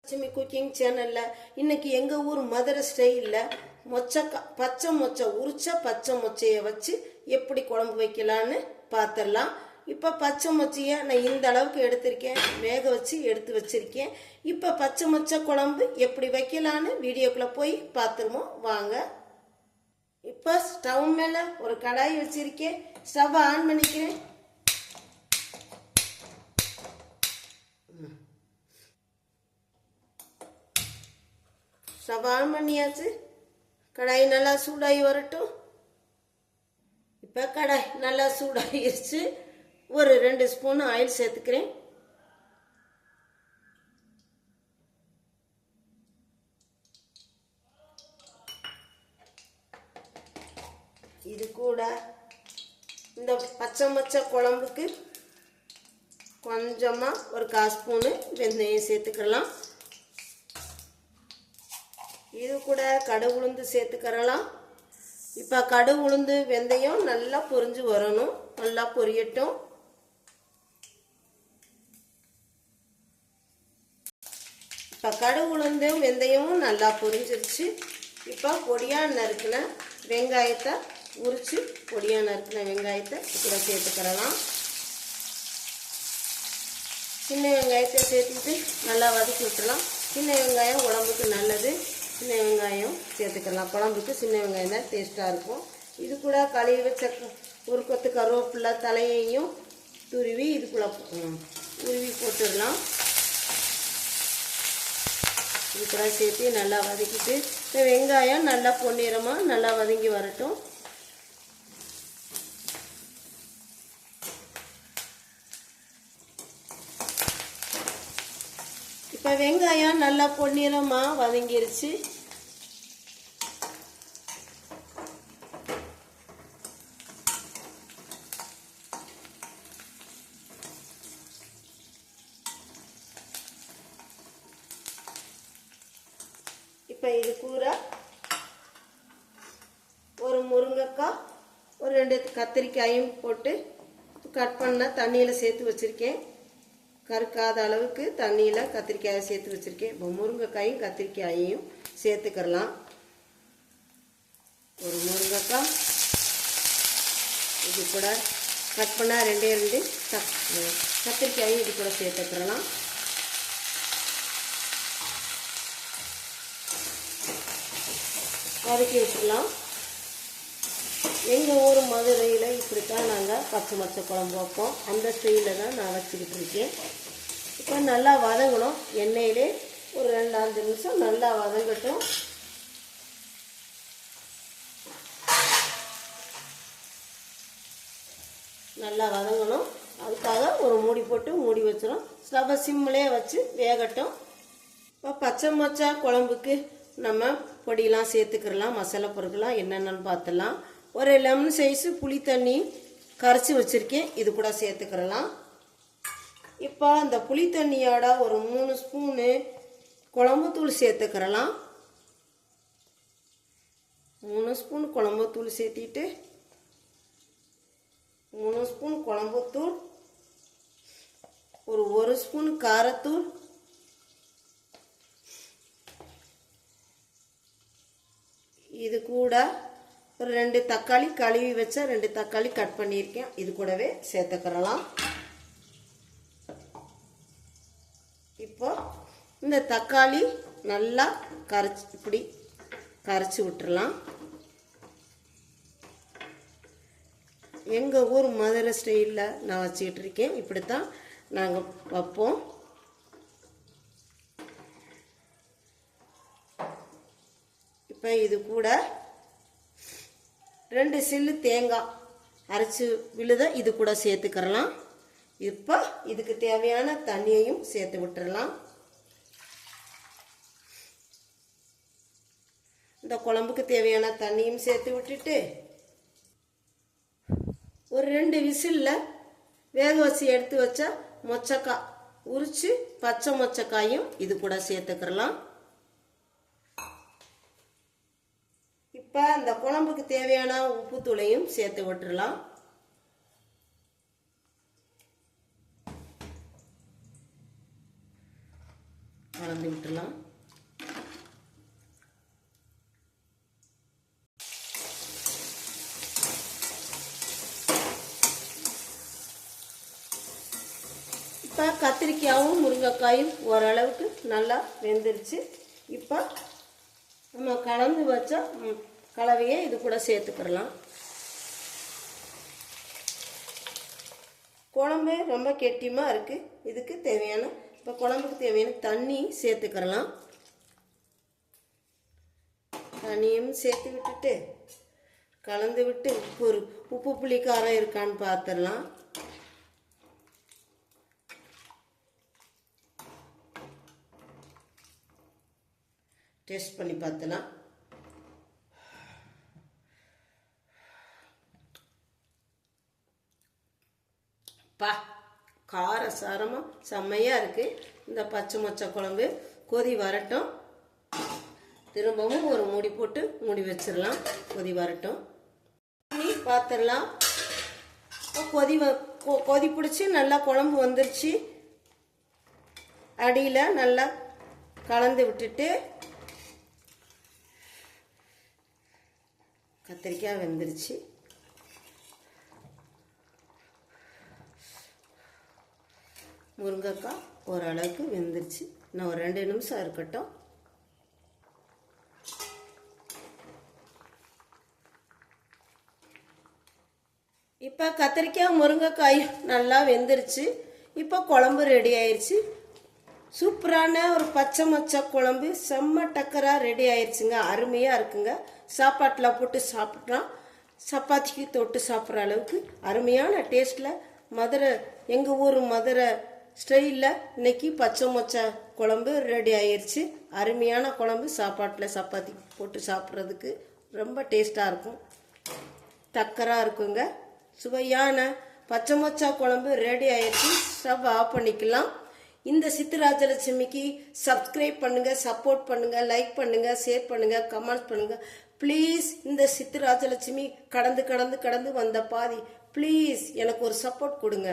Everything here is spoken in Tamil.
லட்சுமி குக்கிங் சேனல்ல இன்னைக்கு எங்க ஊர் மதுரை ஸ்டைல்ல பச்சை மொச்சை உரிச்ச பச்சை மொச்சையை வச்சு எப்படி குழம்பு வைக்கலான்னு பார்த்துடலாம். இப்போ பச்சை மொச்சையை நான் இந்த அளவுக்கு எடுத்திருக்கேன், வேக வச்சு எடுத்து வச்சிருக்கேன். இப்போ பச்சை மொச்சை குழம்பு எப்படி வைக்கலான்னு வீடியோக்குள்ள போய் பார்த்துருவோம் வாங்க. இப்போ ஸ்டவ் மேல ஒரு கடாய் வச்சிருக்கேன், ஸ்டவ் ஆன் பண்ணிக்கிறேன். ஸ்டவ் ஆன் பண்ணியாச்சு. கடாய் நல்லா சூடாகி வரட்டும். இப்போ கடாய் நல்லா சூடாகிருச்சு. ஒரு 2 ஸ்பூன் ஆயில் சேர்த்துக்கிறேன். இது கூட இந்த பச்சை மொச்சை குழம்புக்கு கொஞ்சமாக ஒரு 1/4 ஸ்பூனு வெந்தயம் சேர்த்துக்கலாம். இது கூட கடுகு உளுந்து சேர்த்துக்கிறலாம். இப்போ கடுகு உளுந்து வெந்தயம் நல்லா பொரிஞ்சு வரணும், நல்லா பொரியட்டும். இப்போ கடுகு உளுந்தும் வெந்தயமும் நல்லா பொரிஞ்சிருச்சு. இப்போ பொடியாக நறுக்கின வெங்காயத்தை உரித்து பொடியாக நறுக்கின வெங்காயத்தை கூட சேர்த்துக்கிறலாம். சின்ன வெங்காயத்தை சேர்த்துட்டு நல்லா வதக்கி விட்டுலாம். சின்ன வெங்காயம் உடம்புக்கு நல்லது, சின்ன வெங்காயம் சேர்த்துக்கலாம். குழம்புக்கு சின்ன வெங்காயம் தான் டேஸ்ட்டாக இருக்கும். இது கூட கழுவி வச்ச ஒரு கொத்து கருவேப்பிலை தலையையும் துருவி இதுக்குள்ள உருவி போட்டுடலாம். இது கூட சேர்த்து நல்லா வதக்கிட்டு இந்த வெங்காயம் நல்லா பொன்னிறமாக நல்லா வதங்கி வரட்டும். இப்போ வெங்காயம் நல்லா பொன்னிறமாக வதங்கிருச்சு. இப்போ இது கூட ஒரு முருங்கைக்காய், ஒரு 2 கத்திரிக்காயும் போட்டு கட் பண்ண தண்ணியில் சேர்த்து வச்சுருக்கேன். கருக்காத அளவுக்கு தண்ணியில் கத்திரிக்காயை சேர்த்து வச்சுருக்கேன். இப்போ முருங்கைக்காயும் கத்திரிக்காயையும் சேர்த்துக்கலாம். ஒரு முருங்கைக்காய், இது கூட கட் பண்ண 2 கத்திரிக்காயும் இது கூட சேர்த்துக்கலாம். வதக்கி வச்சுக்கலாம். எங்கள் ஊர் மதுரையில் இப்படித்தான் நாங்கள் பச்சை மொச்சை குழம்பு வைப்போம். அந்த ஸ்டைலில் தான் நான் வச்சுக்கிட்டு இருக்கேன். இப்போ நல்லா வதங்கணும். எண்ணெயிலே ஒரு 2-5 நிமிஷம் நல்லா வதங்கட்டும். நல்லா வதங்கணும். அதுக்காக ஒரு மூடி போட்டு மூடி வச்சிடும். ஸ்டவ் சிம்மிலே வச்சு வேகட்டும். இப்போ பச்சை மொச்சை குழம்புக்கு நம்ம பொடியெலாம் சேர்த்துக்கிறலாம். மசாலா பொருட்கள்லாம் என்னென்னு பார்த்துடலாம். ஒரு லெமன் சைஸு புளி தண்ணி கரைச்சி வச்சுருக்கேன், இது கூட சேர்த்துக்கிறலாம். இப்போ அந்த புளி தண்ணியோட ஒரு 3 ஸ்பூனு குழம்புத்தூள் சேர்த்துக்கிறலாம். 3 ஸ்பூன் குழம்புத்தூள் சேர்த்திட்டு 3 ஸ்பூன் குழம்புத்தூள், ஒரு 1 ஸ்பூன் காரத்தூள், இது கூட ஒரு 2 தக்காளி கழுவி வச்ச 2 தக்காளி கட் பண்ணியிருக்கேன், இது கூடவே சேர்த்துக்கிறலாம். இப்போ இந்த தக்காளி நல்லா இப்படி கரைச்சி விட்டுறலாம். எங்கள் ஊர் மதுரை ஸ்டைலில் நான் வச்சுக்கிட்டு இருக்கேன். இப்படித்தான் நாங்கள் வைப்போம். இப்போ இது கூட 2 சில்லு தேங்காய் அரைச்சி விழுத இது கூட சேர்த்துக்கிறலாம். இப்போ இதுக்கு தேவையான தண்ணியையும் சேர்த்து விட்டுறலாம். இந்த குழம்புக்கு தேவையான தண்ணியும் சேர்த்து விட்டுட்டு ஒரு 2 விசிலில் வேக வச்சு எடுத்து வச்ச மொச்சக்காய் உரிச்சு பச்சை மொச்சக்காயும் இது கூட சேர்த்துக்கிறலாம். இப்போ அந்த குழம்புக்கு தேவையான உப்பு தூளையும் சேர்த்து விட்டுறலாம். கலந்து விட்டுலாம். இப்போ கத்திரிக்காயும் முருங்கைக்காயும் ஓரளவுக்கு நல்லா வெந்துருச்சு. இப்போ நம்ம கலந்து வச்ச கலவையை இது கூட சேர்த்துக்கிறலாம். குழம்பு ரொம்ப கெட்டியமாக இருக்குது. இதுக்கு தேவையான இப்போ குழம்புக்கு தேவையான தண்ணி சேர்த்துக்கிறலாம். தண்ணியும் சேர்த்து விட்டுட்டு கலந்து விட்டு உப்பு புளி காரம் இருக்கான்னு பார்த்துடலாம். டேஸ்ட் பண்ணி பார்த்துலாம். கார சாரமாக செம்மையாக இருக்குது. இந்த பச்சை மொச்சை குழம்பு கொதி வரட்டும். திரும்பவும் ஒரு மூடி போட்டு மூடி வச்சிடலாம். கொதி வரட்டும். பார்த்துடலாம். கொதி பிடிச்சி நல்லா குழம்பு வந்துருச்சு. அடியில் நல்லா கலந்து விட்டுட்டு கத்திரிக்காய் வெந்துருச்சு. முருங்கைக்காய் ஓரளவுக்கு வெந்துருச்சு. இன்னும் ஒரு 2 நிமிஷம் இருக்கட்டும். இப்போ கத்திரிக்காய் முருங்கைக்காய் நல்லா வெந்துருச்சு. இப்போ குழம்பு ரெடி ஆயிடுச்சு. சூப்பரான ஒரு பச்சை மொச்சை குழம்பு செம்ம டக்கராக ரெடி ஆயிடுச்சுங்க. அருமையாக இருக்குங்க. சாப்பாட்டில் போட்டு சாப்பிட்லாம். சப்பாத்திக்கு தொட்டு சாப்பிட்ற அளவுக்கு அருமையான டேஸ்ட்டில் மதுரை எங்கள் ஊர் மதுரை ஸ்டைலில் இன்னைக்கு பச்சை மொச்சை குழம்பு ரெடி ஆயிடுச்சு. அருமையான குழம்பு சாப்பாட்டில் சப்பாத்தி போட்டு சாப்பிட்றதுக்கு ரொம்ப டேஸ்ட்டாக இருக்கும். டக்கராக இருக்குங்க. சுவையான பச்சை மொச்சை குழம்பு ரெடி ஆயிடுச்சு. ஸ்டவ் ஆஃப் பண்ணிக்கலாம். இந்த சித்துராஜலட்சுமிக்கு சப்ஸ்கிரைப் பண்ணுங்கள், சப்போர்ட் பண்ணுங்கள், லைக் பண்ணுங்கள், ஷேர் பண்ணுங்கள், கமெண்ட்ஸ் பண்ணுங்கள். ப்ளீஸ் இந்த சித்துராஜலட்சுமி கடந்து வந்த பாதி ப்ளீஸ் எனக்கு ஒரு சப்போர்ட் கொடுங்க.